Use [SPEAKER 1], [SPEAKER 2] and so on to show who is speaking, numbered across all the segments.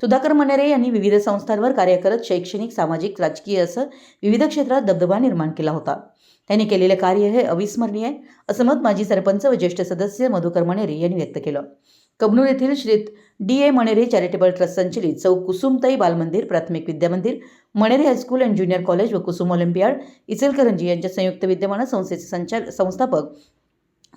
[SPEAKER 1] सुधाकर मनेरे यांनी विविध संस्थांवर कार्य करत शैक्षणिक, सामाजिक, राजकीय असं विविध क्षेत्रात दबदबा निर्माण केला होता. त्यांनी केलेले कार्य हे अविस्मरणीय आहे असं मत माजी सरपंच व ज्येष्ठ सदस्य मधुकर मनेरे यांनी व्यक्त केलं. कबनूर येथील Shri D.A. Manere charitable trust संचलित चौक कुसुमताई बालमंदिर, प्राथमिक Vidyamandir, Manere high school and junior college व कुसुम ऑलिम्पियाड इचलकरंजी यांच्या संयुक्त विद्यमाने संस्थेचे संस्थापक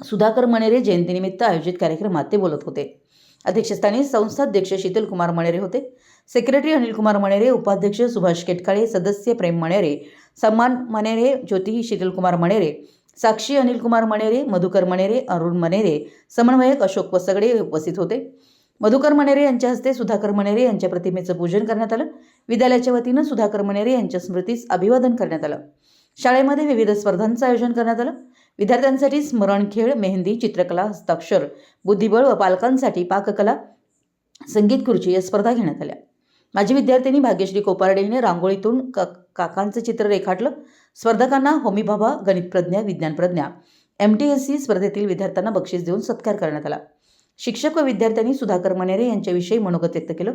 [SPEAKER 1] सुधाकर मनेरे जयंतीनिमित्त आयोजित कार्यक्रमात ते बोलत होते. अध्यक्षस्थानी संस्थाध्यक्ष शीतलकुमार मनेरे होते. सेक्रेटरी अनिलकुमार मनेरे, उपाध्यक्ष सुभाष केटकाळे, सदस्य प्रेम मनेरे, सम्मान मनेरे, ज्योती शीतलकुमार मनेरे, साक्षी अनिलकुमार मनेरे, मधुकर मनेरे, अरुण मनेरे, समन्वयक अशोक वसगडे उपस्थित होते. मधुकर मनेरे यांच्या हस्ते सुधाकर मनेरे यांच्या प्रतिमेचं पूजन करण्यात आलं. विद्यालयाच्या वतीनं सुधाकर मनेरे यांच्या स्मृतीस अभिवादन करण्यात आलं. शाळेमध्ये विविध स्पर्धांचं आयोजन करण्यात आलं. विद्यार्थ्यांसाठी स्मरण खेळ, मेहंदी, चित्रकला, हस्ताक्षर, बुद्धिबळ व पालकांसाठी पाककला, संगीत खुर्ची या स्पर्धा घेण्यात आल्या. माजी विद्यार्थिनी भाग्यश्री कोपारडे हिने रांगोळीतून काकांचं चित्र रेखाटलं. स्पर्धकांना होमी भाभा, गणित प्रज्ञा, विज्ञान प्रज्ञा, MTSC स्पर्धेतील विद्यार्थ्यांना बक्षीस देऊन सत्कार करण्यात आला. शिक्षक व विद्यार्थ्यांनी सुधाकर मनेरे यांच्याविषयी मनोगत व्यक्त केलं.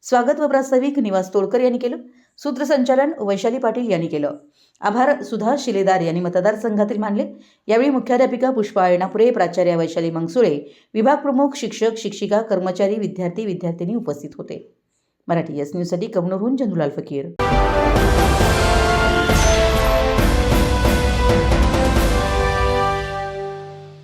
[SPEAKER 1] स्वागत व प्रास्ताविक निवास तोडकर यांनी केलं. सूत्रसंचालन वैशाली पाटील यांनी केलं. आभार सुधा शिलेदार यांनी मतदारसंघातील मानले. यावेळी मुख्याध्यापिका पुष्पा अयनापुरे, प्राचार्य वैशाली मंगसुळे, विभाग प्रमुख, शिक्षक, शिक्षिका, कर्मचारी, विद्यार्थी, विद्यार्थिनी उपस्थित होते. मराठी S न्यूजसाठी कबनूरहून जंदुलाल फकीर.